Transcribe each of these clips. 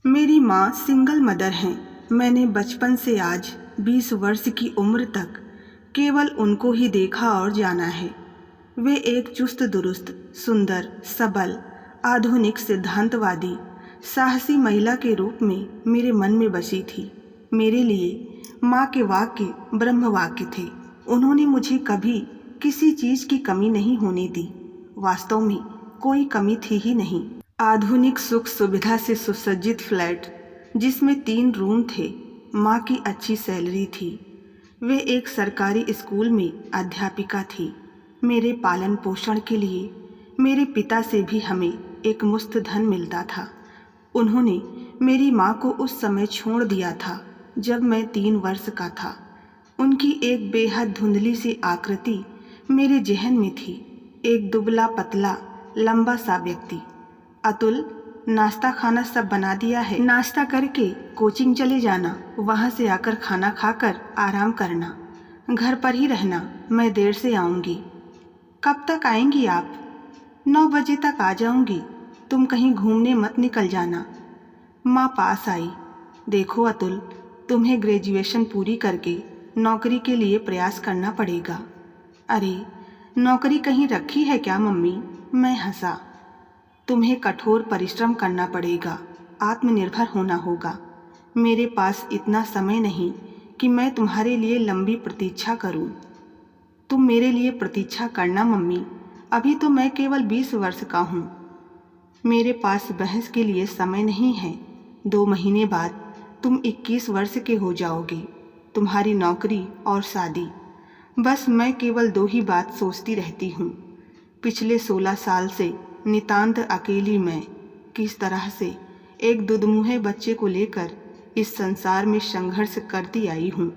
मेरी माँ single mother हैं। मैंने बचपन से आज 20 वर्ष की उम्र तक केवल उनको ही देखा और जाना है। वे एक चुस्त दुरुस्त, सुंदर, सबल, आधुनिक, सिद्धांतवादी, साहसी महिला के रूप में मेरे मन में बसी थी। मेरे लिए माँ के वाक्य ब्रह्म वाक्य थे। उन्होंने मुझे कभी किसी चीज़ की कमी नहीं होने दी। वास्तव में कोई कमी थी ही नहीं। आधुनिक सुख सुविधा से सुसज्जित फ्लैट जिसमें 3 रूम थे, माँ की अच्छी सैलरी थी। वे एक सरकारी स्कूल में अध्यापिका थी। मेरे पालन पोषण के लिए मेरे पिता से भी हमें एक मुश्त धन मिलता था। उन्होंने मेरी माँ को उस समय छोड़ दिया था जब मैं 3 वर्ष का था। उनकी एक बेहद धुंधली सी आकृति मेरे जहन में थी। एक दुबला पतला लंबा सा व्यक्ति। अतुल, नाश्ता खाना सब बना दिया है। नाश्ता करके कोचिंग चले जाना, वहाँ से आकर खाना खाकर आराम करना। घर पर ही रहना, मैं देर से आऊँगी। कब तक आएंगी आप? 9 बजे तक आ जाऊँगी। तुम कहीं घूमने मत निकल जाना। माँ पास आई। देखो अतुल, तुम्हें ग्रेजुएशन पूरी करके नौकरी के लिए प्रयास करना पड़ेगा। अरे, नौकरी कहीं रखी है क्या मम्मी? मैं हंसा। तुम्हें कठोर परिश्रम करना पड़ेगा, आत्मनिर्भर होना होगा। मेरे पास इतना समय नहीं कि मैं तुम्हारे लिए लंबी प्रतीक्षा करूं। तुम मेरे लिए प्रतीक्षा करना मम्मी। अभी तो मैं केवल 20 वर्ष का हूं। मेरे पास बहस के लिए समय नहीं है। 2 महीने बाद तुम 21 वर्ष के हो जाओगे। तुम्हारी नौकरी और शादी। बस मैं केवल 2 ही बात सोचती रहती हूँ। पिछले 16 साल से नितांत अकेली मैं किस तरह से एक दुधमुहे बच्चे को लेकर इस संसार में संघर्ष करती आई हूँ,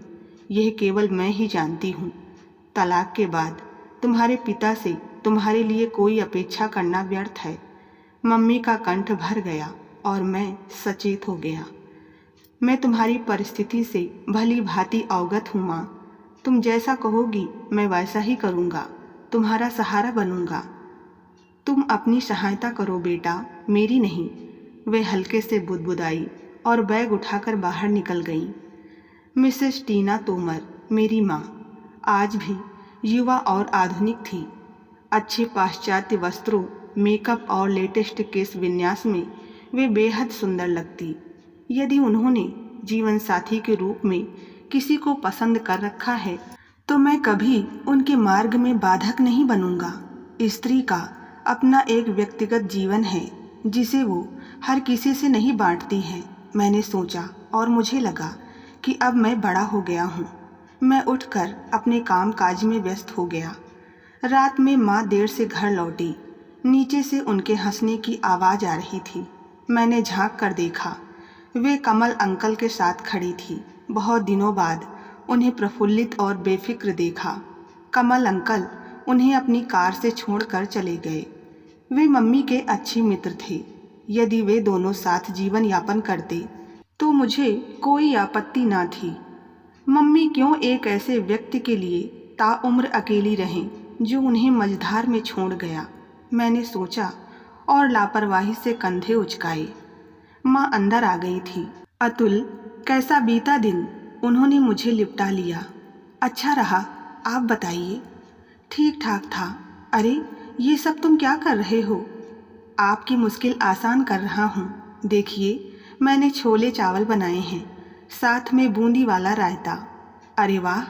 यह केवल मैं ही जानती हूँ। तलाक के बाद तुम्हारे पिता से तुम्हारे लिए कोई अपेक्षा करना व्यर्थ है। मम्मी का कंठ भर गया और मैं सचेत हो गया। मैं तुम्हारी परिस्थिति से भली भांति अवगत हूँ माँ। तुम जैसा कहोगी मैं वैसा ही करूँगा, तुम्हारा सहारा बनूँगा। तुम अपनी सहायता करो बेटा, मेरी नहीं। वे हल्के से बुदबुदाई और बैग उठाकर बाहर निकल गईं। मिसेस टीना तोमर, मेरी माँ, आज भी युवा और आधुनिक थी। अच्छे पाश्चात्य वस्त्रों, मेकअप और लेटेस्ट केस विन्यास में वे बेहद सुंदर लगती। यदि उन्होंने जीवन साथी के रूप में किसी को पसंद कर रखा है तो मैं कभी उनके मार्ग में बाधक नहीं बनूंगा। स्त्री का अपना एक व्यक्तिगत जीवन है जिसे वो हर किसी से नहीं बांटती है। मैंने सोचा और मुझे लगा कि अब मैं बड़ा हो गया हूँ। मैं उठकर अपने काम काज में व्यस्त हो गया। रात में माँ देर से घर लौटी। नीचे से उनके हंसने की आवाज़ आ रही थी। मैंने झांक कर देखा। वे कमल अंकल के साथ खड़ी थी। बहुत दिनों बाद उन्हें प्रफुल्लित और बेफिक्र देखा। कमल अंकल उन्हें अपनी कार से छोड़कर चले गए। वे मम्मी के अच्छे मित्र थे। यदि वे दोनों साथ जीवन यापन करते तो मुझे कोई आपत्ति ना थी। मम्मी क्यों एक ऐसे व्यक्ति के लिए ताउम्र अकेली रहें जो उन्हें मझधार में छोड़ गया? मैंने सोचा और लापरवाही से कंधे उचकाए। माँ अंदर आ गई थी। अतुल, कैसा बीता दिन? उन्होंने मुझे लिपटा लिया। अच्छा रहा, आप बताइए। ठीक ठाक था। अरे, ये सब तुम क्या कर रहे हो? आपकी मुश्किल आसान कर रहा हूँ। देखिए, मैंने छोले चावल बनाए हैं, साथ में बूंदी वाला रायता। अरे वाह,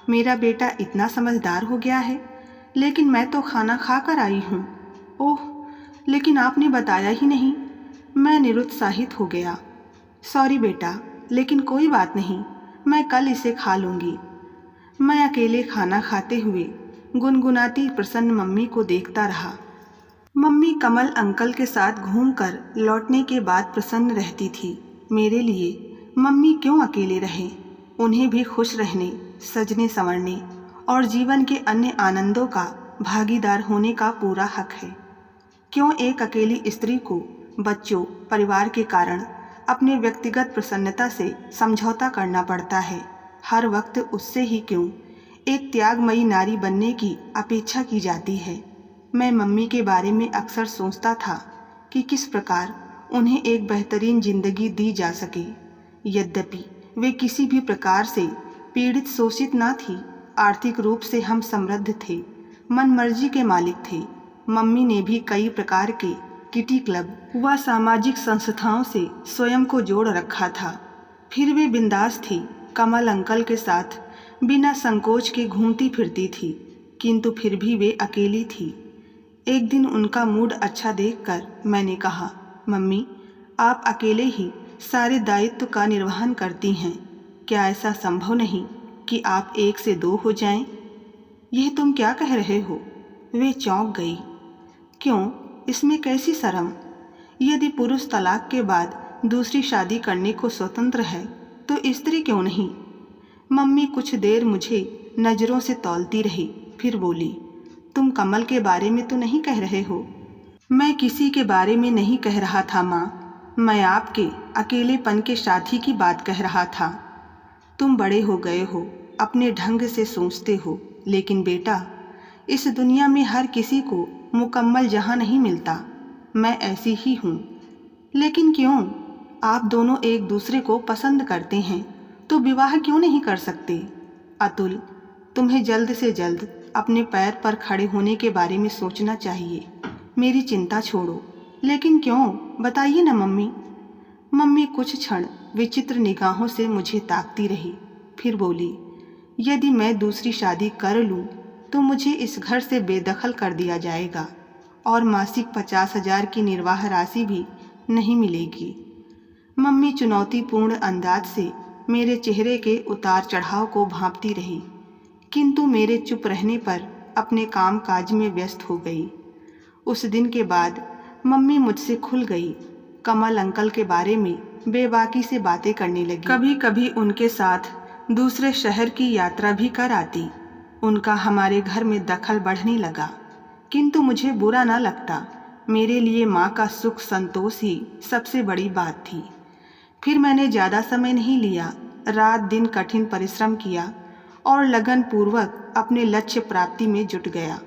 मेरा बेटा इतना समझदार हो गया है। लेकिन मैं तो खाना खा कर आई हूँ। ओह, लेकिन आपने बताया ही नहीं। मैं निरुत्साहित हो गया। सॉरी बेटा, लेकिन कोई बात नहीं, मैं कल इसे खा लूँगी। मैं अकेले खाना खाते हुए गुनगुनाती प्रसन्न मम्मी को देखता रहा। मम्मी कमल अंकल के साथ घूमकर लौटने के बाद प्रसन्न रहती थी। मेरे लिए मम्मी क्यों अकेले रहें? उन्हें भी खुश रहने, सजने संवरने और जीवन के अन्य आनंदों का भागीदार होने का पूरा हक है। क्यों एक अकेली स्त्री को बच्चों, परिवार के कारण अपने व्यक्तिगत प्रसन्नता से समझौता करना पड़ता है? हर वक्त उससे ही क्यों एक त्यागमयी नारी बनने की अपेक्षा की जाती है? मैं मम्मी के बारे में अक्सर सोचता था कि किस प्रकार उन्हें एक बेहतरीन जिंदगी दी जा सके। यद्यपि वे किसी भी प्रकार से पीड़ित शोषित ना थी। आर्थिक रूप से हम समृद्ध थे, मनमर्जी के मालिक थे। मम्मी ने भी कई प्रकार के किटी क्लब व सामाजिक संस्थाओं से स्वयं को जोड़ रखा था। फिर वे बिंदास थी, कमल अंकल के साथ बिना संकोच के घूमती फिरती थी, किंतु फिर भी वे अकेली थी। एक दिन उनका मूड अच्छा देखकर मैंने कहा, मम्मी, आप अकेले ही सारे दायित्व का निर्वहन करती हैं। क्या ऐसा संभव नहीं कि आप 1 से 2 हो जाएं? यह तुम क्या कह रहे हो? वे चौंक गई। क्यों, इसमें कैसी शर्म? यदि पुरुष तलाक के बाद दूसरी शादी करने को स्वतंत्र है तो स्त्री क्यों नहीं? मम्मी कुछ देर मुझे नज़रों से तौलती रही, फिर बोली, तुम कमल के बारे में तो नहीं कह रहे हो? मैं किसी के बारे में नहीं कह रहा था माँ, मैं आपके अकेलेपन के साथी की बात कह रहा था। तुम बड़े हो गए हो, अपने ढंग से सोचते हो, लेकिन बेटा, इस दुनिया में हर किसी को मुकम्मल जहां नहीं मिलता। मैं ऐसी ही हूँ। लेकिन क्यों? आप दोनों एक दूसरे को पसंद करते हैं तो विवाह क्यों नहीं कर सकते? अतुल, तुम्हें जल्द से जल्द अपने पैर पर खड़े होने के बारे में सोचना चाहिए। मेरी चिंता छोड़ो। लेकिन क्यों, बताइए ना मम्मी। मम्मी कुछ क्षण विचित्र निगाहों से मुझे ताकती रही, फिर बोली, यदि मैं दूसरी शादी कर लूँ तो मुझे इस घर से बेदखल कर दिया जाएगा और मासिक 50,000 की निर्वाह राशि भी नहीं मिलेगी। मम्मी चुनौतीपूर्ण अंदाज से मेरे चेहरे के उतार चढ़ाव को भांपती रही, किंतु मेरे चुप रहने पर अपने काम काज में व्यस्त हो गई। उस दिन के बाद मम्मी मुझसे खुल गई। कमल अंकल के बारे में बेबाकी से बातें करने लगी। कभी कभी उनके साथ दूसरे शहर की यात्रा भी कर आती। उनका हमारे घर में दखल बढ़ने लगा, किंतु मुझे बुरा ना लगता। मेरे लिए माँ का सुख संतोष ही सबसे बड़ी बात थी। फिर मैंने ज़्यादा समय नहीं लिया, रात दिन कठिन परिश्रम किया और लगन पूर्वक अपने लक्ष्य प्राप्ति में जुट गया।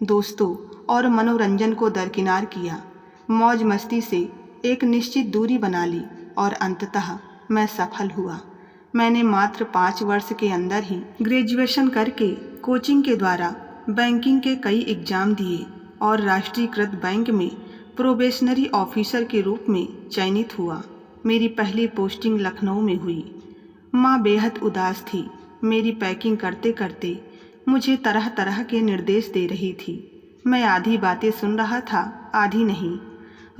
दोस्तों और मनोरंजन को दरकिनार किया, मौज मस्ती से एक निश्चित दूरी बना ली और अंततः मैं सफल हुआ। मैंने मात्र 5 वर्ष के अंदर ही ग्रेजुएशन करके कोचिंग के द्वारा बैंकिंग के कई एग्जाम दिए और राष्ट्रीयकृत बैंक में प्रोबेशनरी ऑफिसर के रूप में चयनित हुआ। मेरी पहली पोस्टिंग लखनऊ में हुई। माँ बेहद उदास थी। मेरी पैकिंग करते करते मुझे तरह तरह के निर्देश दे रही थी। मैं आधी बातें सुन रहा था, आधी नहीं।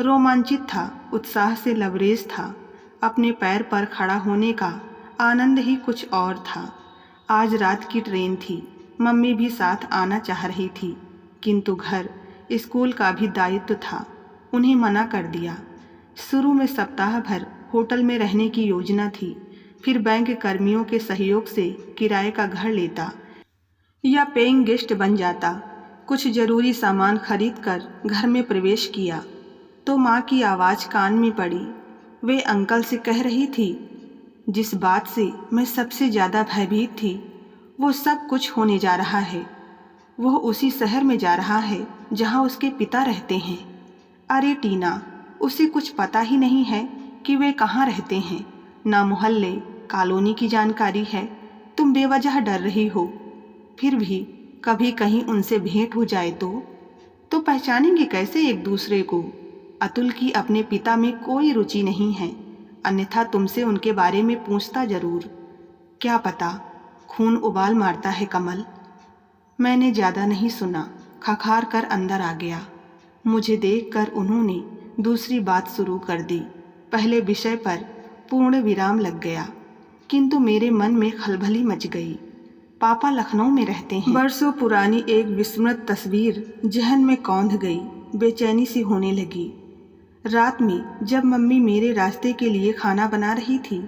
रोमांचित था, उत्साह से लबरेज था। अपने पैर पर खड़ा होने का आनंद ही कुछ और था। आज रात की ट्रेन थी। मम्मी भी साथ आना चाह रही थी, किंतु घर स्कूल का भी दायित्व था। उन्हें मना कर दिया। शुरू में सप्ताह भर होटल में रहने की योजना थी, फिर बैंक कर्मियों के सहयोग से किराए का घर लेता या पेइंग गेस्ट बन जाता। कुछ जरूरी सामान खरीद कर घर में प्रवेश किया तो माँ की आवाज़ कान में पड़ी। वे अंकल से कह रही थी, जिस बात से मैं सबसे ज़्यादा भयभीत थी, वो सब कुछ होने जा रहा है। वह उसी शहर में जा रहा है जहाँ उसके पिता रहते हैं। अरे टीना, उसे कुछ पता ही नहीं है कि वे कहाँ रहते हैं। ना मोहल्ले कॉलोनी की जानकारी है। तुम बेवजह डर रही हो। फिर भी कभी कहीं उनसे भेंट हो जाए तो पहचानेंगे कैसे एक दूसरे को? अतुल की अपने पिता में कोई रुचि नहीं है, अन्यथा तुमसे उनके बारे में पूछता जरूर। क्या पता, खून उबाल मारता है कमल। मैंने ज़्यादा नहीं सुना, खखार कर अंदर आ गया। मुझे देखकर उन्होंने दूसरी बात शुरू कर दी। पहले विषय पर पूर्ण विराम लग गया, किंतु मेरे मन में खलबली मच गई। पापा लखनऊ में रहते हैं। बरसों पुरानी एक विस्मृत तस्वीर जहन में कौंध गई। बेचैनी सी होने लगी। रात में जब मम्मी मेरे रास्ते के लिए खाना बना रही थी,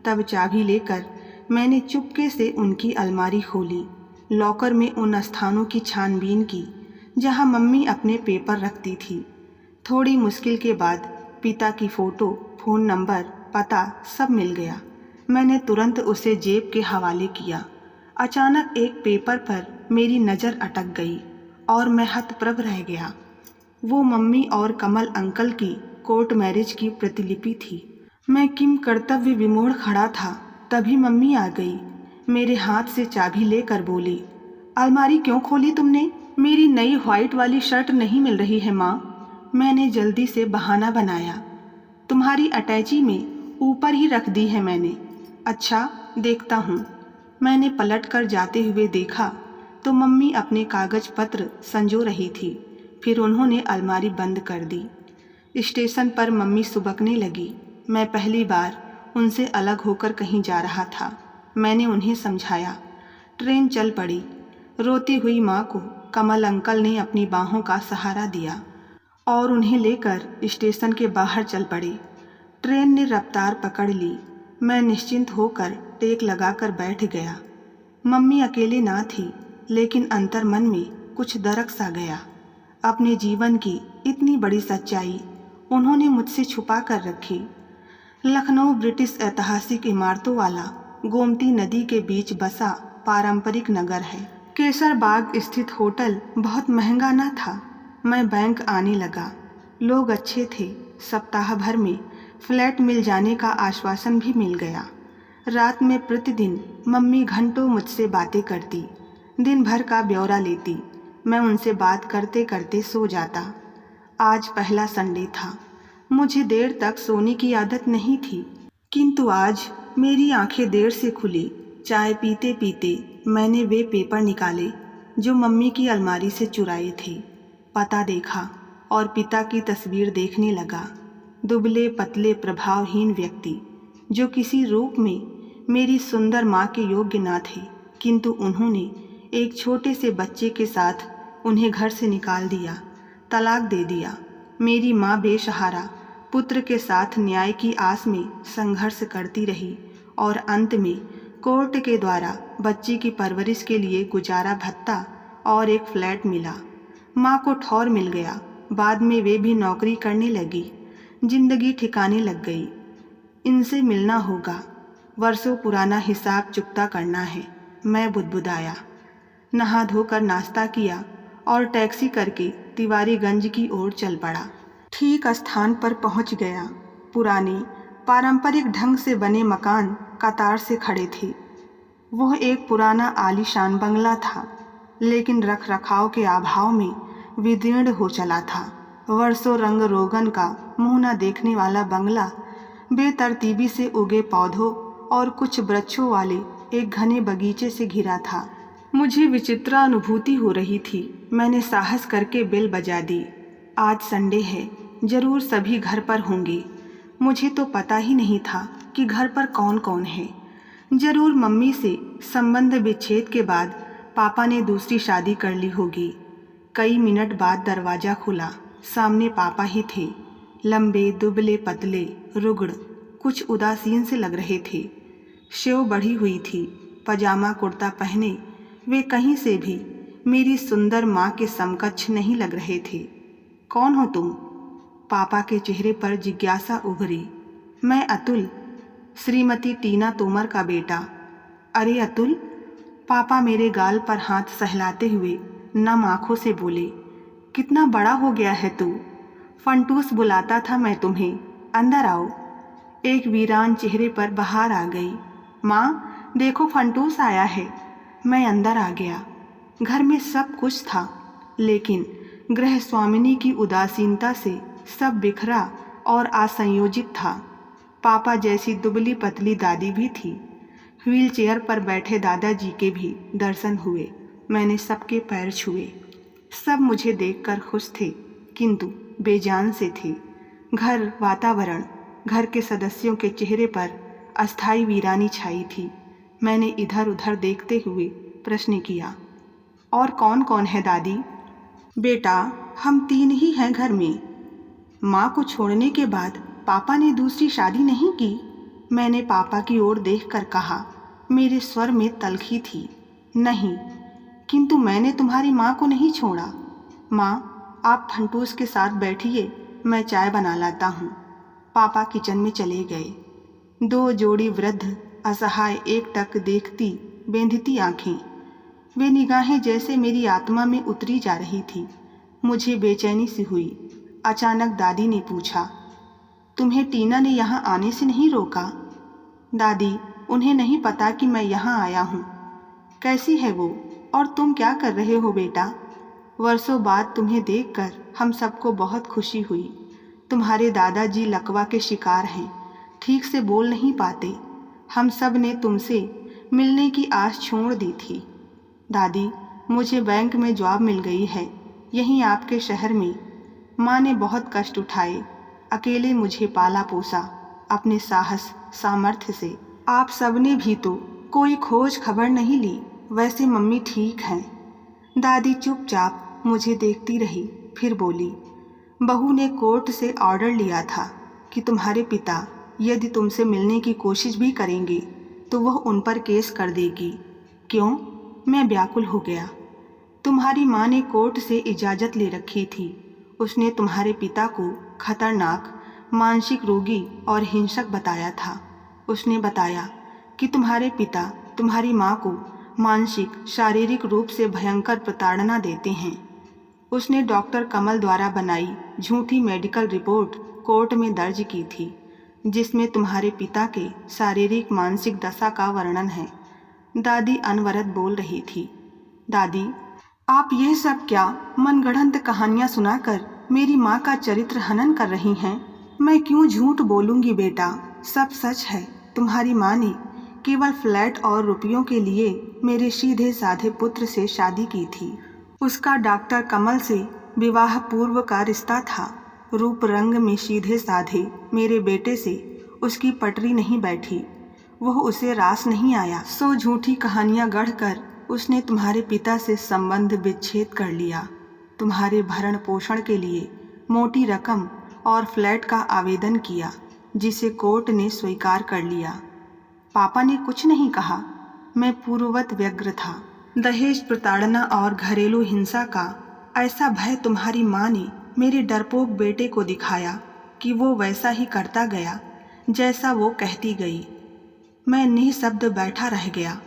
तब चाबी लेकर मैंने चुपके से उनकी अलमारी खोली। लॉकर में उन स्थानों की छानबीन की जहां मम्मी अपने पेपर रखती थी। थोड़ी मुश्किल के बाद पिता की फ़ोटो, फ़ोन नंबर, पता सब मिल गया। मैंने तुरंत उसे जेब के हवाले किया। अचानक एक पेपर पर मेरी नज़र अटक गई और मैं हतप्रभ रह गया। वो मम्मी और कमल अंकल की कोर्ट मैरिज की प्रतिलिपि थी। मैं किम कर्तव्य विमोड़ खड़ा था, तभी मम्मी आ गई। मेरे हाथ से चाबी लेकर बोली, अलमारी क्यों खोली तुमने? मेरी नई व्हाइट वाली शर्ट नहीं मिल रही है माँ। मैंने जल्दी से बहाना बनाया। तुम्हारी अटैची में ऊपर ही रख दी है मैंने। अच्छा, देखता हूँ। मैंने पलट कर जाते हुए देखा तो मम्मी अपने कागज पत्र संजो रही थी। फिर उन्होंने अलमारी बंद कर दी। स्टेशन पर मम्मी सुबकने लगी। मैं पहली बार उनसे अलग होकर कहीं जा रहा था। मैंने उन्हें समझाया। ट्रेन चल पड़ी। रोती हुई माँ को कमल अंकल ने अपनी बाहों का सहारा दिया और उन्हें लेकर स्टेशन के बाहर चल पड़े। ट्रेन ने रफ्तार पकड़ ली। मैं निश्चिंत होकर टेक लगाकर बैठ गया। मम्मी अकेले ना थी, लेकिन अंतर मन में कुछ दरक सा गया। अपने जीवन की इतनी बड़ी सच्चाई उन्होंने मुझसे छुपा कर रखी। लखनऊ ब्रिटिश ऐतिहासिक इमारतों वाला गोमती नदी के बीच बसा पारंपरिक नगर है। केसर बाग स्थित होटल बहुत महंगा न था। मैं बैंक आने लगा। लोग अच्छे थे। सप्ताह भर में फ्लैट मिल जाने का आश्वासन भी मिल गया। रात में प्रतिदिन मम्मी घंटों मुझसे बातें करती, दिन भर का ब्यौरा लेती। मैं उनसे बात करते करते सो जाता। आज पहला संडे था। मुझे देर तक सोने की आदत नहीं थी, किंतु आज मेरी आंखें देर से खुली। चाय पीते पीते मैंने वे पेपर निकाले जो मम्मी की अलमारी से चुराए थे। पता देखा और पिता की तस्वीर देखने लगा। दुबले पतले प्रभावहीन व्यक्ति जो किसी रूप में मेरी सुंदर माँ के योग्य ना थे, किंतु उन्होंने एक छोटे से बच्चे के साथ उन्हें घर से निकाल दिया, तलाक दे दिया। मेरी माँ बेसहारा पुत्र के साथ न्याय की आस में संघर्ष करती रही और अंत में कोर्ट के द्वारा बच्ची की परवरिश के लिए गुजारा भत्ता और एक फ्लैट मिला। माँ को ठौर मिल गया। बाद में वे भी नौकरी करने लगी। जिंदगी ठिकाने लग गई। इनसे मिलना होगा, वर्षों पुराना हिसाब चुकता करना है। मैं बुदबुदाया। नहा धोकर नाश्ता किया और टैक्सी करके तिवारीगंज की ओर चल पड़ा। ठीक स्थान पर पहुंच गया। पुराने पारंपरिक ढंग से बने मकान कतार से खड़े थे। वह एक पुराना आलीशान बंगला था, लेकिन रख रखाव के अभाव में विदीर्ण हो चला था। वर्षों रंग रोगन का मुंह न देखने वाला बंगला बेतरतीबी से उगे पौधों और कुछ वृक्षों वाले एक घने बगीचे से घिरा था। मुझे विचित्र अनुभूति हो रही थी। मैंने साहस करके बेल बजा दी। आज संडे है, जरूर सभी घर पर होंगे। मुझे तो पता ही नहीं था कि घर पर कौन कौन है। जरूर मम्मी से संबंध विच्छेद के बाद पापा ने दूसरी शादी कर ली होगी। कई मिनट बाद दरवाज़ा खुला। सामने पापा ही थे। लंबे दुबले पतले रुग्ण, कुछ उदासीन से लग रहे थे। शेव बढ़ी हुई थी। पजामा कुर्ता पहने वे कहीं से भी मेरी सुंदर माँ के समकक्ष नहीं लग रहे थे। कौन हो तुम? पापा के चेहरे पर जिज्ञासा उभरी। मैं अतुल, श्रीमती टीना तोमर का बेटा। अरे अतुल, पापा मेरे गाल पर हाथ सहलाते हुए नम आँखों से बोले, कितना बड़ा हो गया है तू। फंटूस बुलाता था मैं तुम्हें, अंदर आओ। एक वीरान चेहरे पर बहार आ गई। माँ देखो, फंटूस आया है। मैं अंदर आ गया। घर में सब कुछ था, लेकिन गृह स्वामिनी की उदासीनता से सब बिखरा और असंयोजित था। पापा जैसी दुबली पतली दादी भी थी। व्हील चेयर पर बैठे दादाजी के भी दर्शन हुए। मैंने सबके पैर छुए। सब मुझे देखकर खुश थे, किंतु बेजान से थे। घर, वातावरण, घर के सदस्यों के चेहरे पर अस्थायी वीरानी छाई थी। मैंने इधर उधर देखते हुए प्रश्न किया, और कौन कौन है दादी? बेटा, हम 3 ही हैं घर में। माँ को छोड़ने के बाद पापा ने दूसरी शादी नहीं की? मैंने पापा की ओर देखकर कहा। मेरे स्वर में तलखी थी। नहीं, किंतु मैंने तुम्हारी माँ को नहीं छोड़ा। माँ, आप फंटूस के साथ बैठिए, मैं चाय बना लाता हूँ। पापा किचन में चले गए। 2 जोड़ी वृद्ध असहाय एकटक देखती बेंधती आंखें। वे निगाहें जैसे मेरी आत्मा में उतरी जा रही थी। मुझे बेचैनी सी हुई। अचानक दादी ने पूछा, तुम्हें टीना ने यहाँ आने से नहीं रोका? दादी, उन्हें नहीं पता कि मैं यहाँ आया हूँ। कैसी है वो, और तुम क्या कर रहे हो बेटा? वर्षों बाद तुम्हें देखकर हम सबको बहुत खुशी हुई। तुम्हारे दादाजी लकवा के शिकार हैं, ठीक से बोल नहीं पाते। हम सब ने तुमसे मिलने की आस छोड़ दी थी। दादी, मुझे बैंक में जॉब मिल गई है, यहीं आपके शहर में। माँ ने बहुत कष्ट उठाए, अकेले मुझे पाला पोसा अपने साहस सामर्थ्य से। आप सबने भी तो कोई खोज खबर नहीं ली। वैसे मम्मी ठीक हैं। दादी चुपचाप मुझे देखती रही, फिर बोली, बहू ने कोर्ट से ऑर्डर लिया था कि तुम्हारे पिता यदि तुमसे मिलने की कोशिश भी करेंगे तो वह उन पर केस कर देगी। क्यों? मैं व्याकुल हो गया। तुम्हारी माँ ने कोर्ट से इजाज़त ले रखी थी। उसने तुम्हारे पिता को खतरनाक, मानसिक रोगी और हिंसक बताया था। उसने बताया कि तुम्हारे पिता तुम्हारी माँ को मानसिक, शारीरिक रूप से भयंकर प्रताड़ना देते हैं। उसने डॉक्टर कमल द्वारा बनाई झूठी मेडिकल रिपोर्ट कोर्ट में दर्ज की थी, जिसमें तुम्हारे पिता के शारीरिक मानसिक दशा का वर्णन है। दादी अनवरत बोल रही थी। दादी, आप यह सब क्या मनगढ़ंत कहानियाँ सुनाकर मेरी माँ का चरित्र हनन कर रही हैं? मैं क्यों झूठ बोलूँगी बेटा, सब सच है। तुम्हारी माँ ने केवल फ्लैट और रुपयों के लिए मेरे सीधे साधे पुत्र से शादी की थी। उसका डॉक्टर कमल से विवाह पूर्व का रिश्ता था। रूप रंग में सीधे साधे मेरे बेटे से उसकी पटरी नहीं बैठी, वह उसे रास नहीं आया। सो झूठी कहानियाँ गढ़कर उसने तुम्हारे पिता से संबंध विच्छेद कर लिया। तुम्हारे भरण पोषण के लिए मोटी रकम और फ्लैट का आवेदन किया, जिसे कोर्ट ने स्वीकार कर लिया। पापा ने कुछ नहीं कहा। मैं पूर्ववत व्यग्र था। दहेज प्रताड़ना और घरेलू हिंसा का ऐसा भय तुम्हारी माँ ने मेरे डरपोक बेटे को दिखाया कि वो वैसा ही करता गया जैसा वो कहती गई। मैं निःशब्द बैठा रह गया।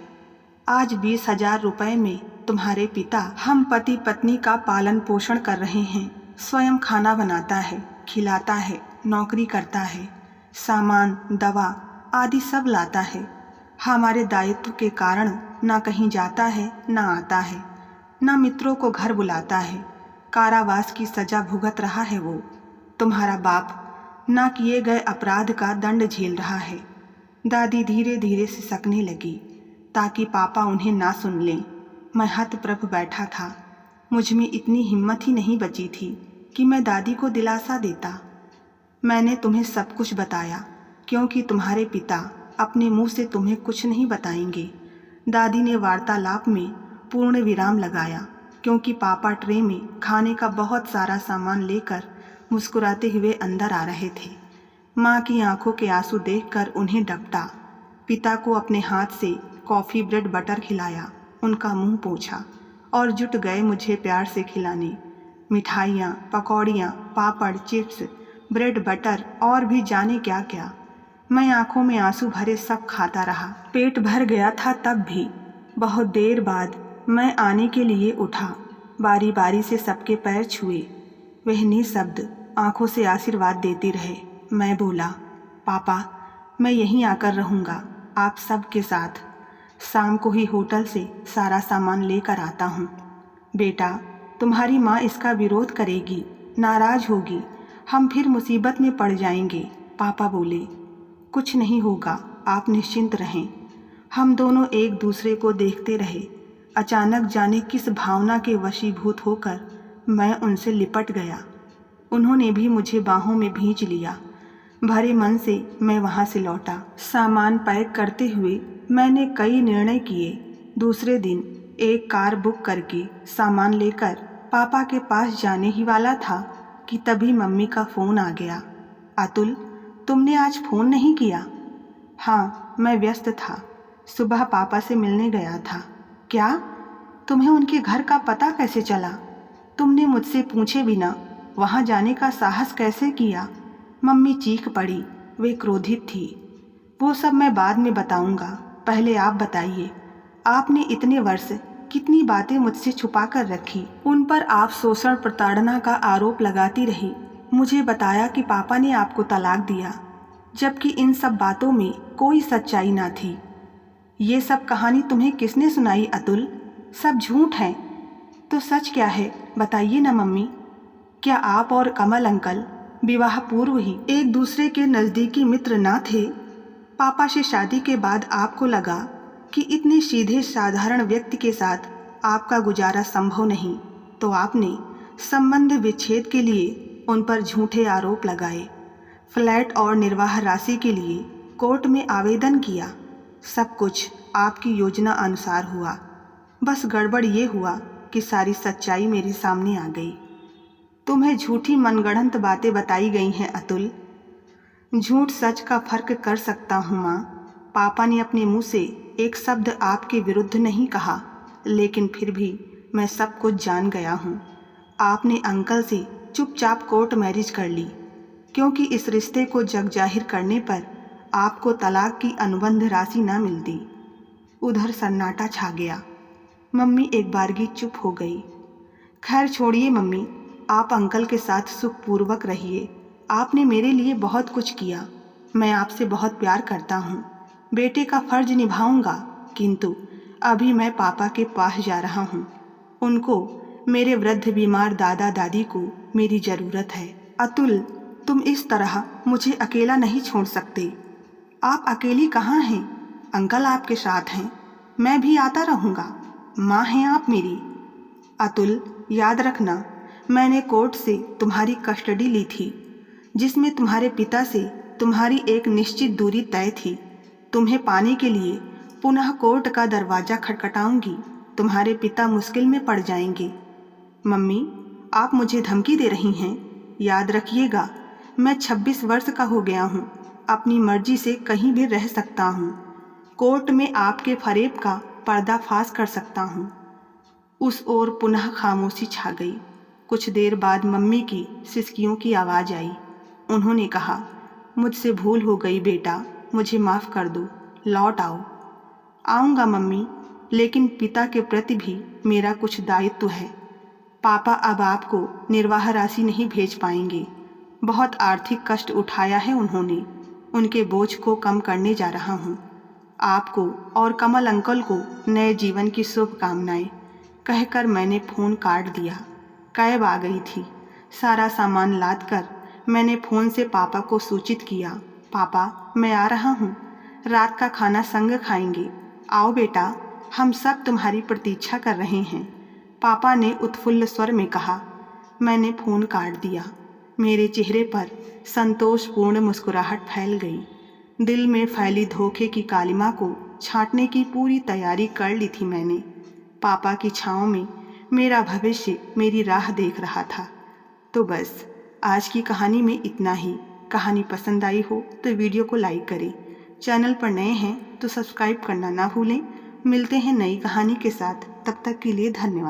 आज 20,000 रुपये में तुम्हारे पिता, हम पति पत्नी का पालन पोषण कर रहे हैं। स्वयं खाना बनाता है, खिलाता है, नौकरी करता है, सामान, दवा आदि सब लाता है। हमारे दायित्व के कारण ना कहीं जाता है, ना आता है, ना मित्रों को घर बुलाता है। कारावास की सजा भुगत रहा है वो। तुम्हारा बाप ना किए गए अपराध का दंड झेल रहा है। दादी धीरे धीरे सिसकने लगी ताकि पापा उन्हें ना सुन लें। मैं हतप्रभ बैठा था। मुझ में इतनी हिम्मत ही नहीं बची थी कि मैं दादी को दिलासा देता। मैंने तुम्हें सब कुछ बताया क्योंकि तुम्हारे पिता अपने मुंह से तुम्हें कुछ नहीं बताएंगे। दादी ने वार्तालाप में पूर्ण विराम लगाया क्योंकि पापा ट्रे में खाने का बहुत सारा सामान लेकर मुस्कुराते हुए अंदर आ रहे थे। माँ की आंखों के आंसू देखकर उन्हें डपटा। पिता को अपने हाथ से कॉफ़ी, ब्रेड, बटर खिलाया, उनका मुंह पोंछा और जुट गए मुझे प्यार से खिलाने। मिठाइयाँ, पकौड़ियाँ, पापड़, चिप्स, ब्रेड, बटर और भी जाने क्या क्या। मैं आंखों में आंसू भरे सब खाता रहा। पेट भर गया था तब भी। बहुत देर बाद मैं आने के लिए उठा। बारी बारी से सबके पैर छुए। वह निःशब्द आंखों से आशीर्वाद देते रहे। मैं बोला, पापा, मैं यहीं आकर रहूँगा आप सब के साथ। शाम को ही होटल से सारा सामान लेकर आता हूँ। बेटा, तुम्हारी माँ इसका विरोध करेगी, नाराज होगी, हम फिर मुसीबत में पड़ जाएंगे। पापा बोले, कुछ नहीं होगा, आप निश्चिंत रहें। हम दोनों एक दूसरे को देखते रहे। अचानक जाने किस भावना के वशीभूत होकर मैं उनसे लिपट गया। उन्होंने भी मुझे बाहों में भींच लिया। भरे मन से मैं वहाँ से लौटा। सामान पैक करते हुए मैंने कई निर्णय किए। दूसरे दिन एक कार बुक करके सामान लेकर पापा के पास जाने ही वाला था कि तभी मम्मी का फ़ोन आ गया। अतुल, तुमने आज फ़ोन नहीं किया? हाँ, मैं व्यस्त था। सुबह पापा से मिलने गया था। क्या? तुम्हें उनके घर का पता कैसे चला? तुमने मुझसे पूछे बिना वहाँ जाने का साहस कैसे किया? मम्मी चीख पड़ी। वे क्रोधित थी। वो सब मैं बाद में बताऊंगा, पहले आप बताइए। आपने इतने वर्ष कितनी बातें मुझसे छुपा कर रखी। उन पर आप शोषण प्रताड़ना का आरोप लगाती रही। मुझे बताया कि पापा ने आपको तलाक दिया, जबकि इन सब बातों में कोई सच्चाई ना थी। ये सब कहानी तुम्हें किसने सुनाई अतुल? सब झूठ है। तो सच क्या है, बताइए ना मम्मी। क्या आप और कमल अंकल विवाह पूर्व ही एक दूसरे के नज़दीकी मित्र ना थे? पापा से शादी के बाद आपको लगा कि इतने सीधे साधारण व्यक्ति के साथ आपका गुजारा संभव नहीं, तो आपने संबंध विच्छेद के लिए उन पर झूठे आरोप लगाए, फ्लैट और निर्वाह राशि के लिए कोर्ट में आवेदन किया। सब कुछ आपकी योजना अनुसार हुआ। बस गड़बड़ ये हुआ कि सारी सच्चाई मेरे सामने आ गई। तुम्हें झूठी मनगढ़ंत बातें बताई गई हैं अतुल। झूठ सच का फर्क कर सकता हूँ माँ। पापा ने अपने मुंह से एक शब्द आपके विरुद्ध नहीं कहा, लेकिन फिर भी मैं सब कुछ जान गया हूँ। आपने अंकल से चुपचाप कोर्ट मैरिज कर ली, क्योंकि इस रिश्ते को जग जाहिर करने पर आपको तलाक की अनुबंध राशि ना मिलती। उधर सन्नाटा छा गया। मम्मी एक बारगी चुप हो गई। खैर छोड़िए मम्मी, आप अंकल के साथ सुखपूर्वक रहिए। आपने मेरे लिए बहुत कुछ किया। मैं आपसे बहुत प्यार करता हूँ। बेटे का फर्ज निभाऊंगा, किंतु अभी मैं पापा के पास जा रहा हूँ। उनको, मेरे वृद्ध बीमार दादा दादी को मेरी ज़रूरत है। अतुल, तुम इस तरह मुझे अकेला नहीं छोड़ सकते। आप अकेली कहाँ हैं? अंकल आपके साथ हैं। मैं भी आता रहूँगा। माँ हैं आप मेरी। अतुल, याद रखना, मैंने कोर्ट से तुम्हारी कस्टडी ली थी, जिसमें तुम्हारे पिता से तुम्हारी एक निश्चित दूरी तय थी। तुम्हें पाने के लिए पुनः कोर्ट का दरवाज़ा खटखटाऊंगी। तुम्हारे पिता मुश्किल में पड़ जाएंगे। मम्मी, आप मुझे धमकी दे रही हैं? याद रखिएगा, मैं 26 वर्ष का हो गया हूँ। अपनी मर्जी से कहीं भी रह सकता हूँ। कोर्ट में आपके फरेब का पर्दाफाश कर सकता हूँ। उस ओर पुनः खामोशी छा गई। कुछ देर बाद मम्मी की सिसकियों की आवाज़ आई। उन्होंने कहा, मुझसे भूल हो गई बेटा, मुझे माफ़ कर दो, लौट आओ। आऊँगा मम्मी, लेकिन पिता के प्रति भी मेरा कुछ दायित्व है। पापा अब आपको निर्वाह राशि नहीं भेज पाएंगे। बहुत आर्थिक कष्ट उठाया है उन्होंने। उनके बोझ को कम करने जा रहा हूँ। आपको और कमल अंकल को नए जीवन की शुभकामनाएं, कहकर मैंने फ़ोन काट दिया। कैब आ गई थी। सारा सामान लाद कर मैंने फ़ोन से पापा को सूचित किया, पापा मैं आ रहा हूँ, रात का खाना संग खाएंगे, आओ बेटा, हम सब तुम्हारी प्रतीक्षा कर रहे हैं। पापा ने उत्फुल्ल स्वर में कहा। मैंने फ़ोन काट दिया। मेरे चेहरे पर संतोषपूर्ण मुस्कुराहट फैल गई। दिल में फैली धोखे की कालिमा को छांटने की पूरी तैयारी कर ली थी मैंने। पापा की छाँव में मेरा भविष्य मेरी राह देख रहा था। तो बस आज की कहानी में इतना ही। कहानी पसंद आई हो तो वीडियो को लाइक करें। चैनल पर नए हैं तो सब्सक्राइब करना ना भूलें। मिलते हैं नई कहानी के साथ। तब तक के लिए धन्यवाद।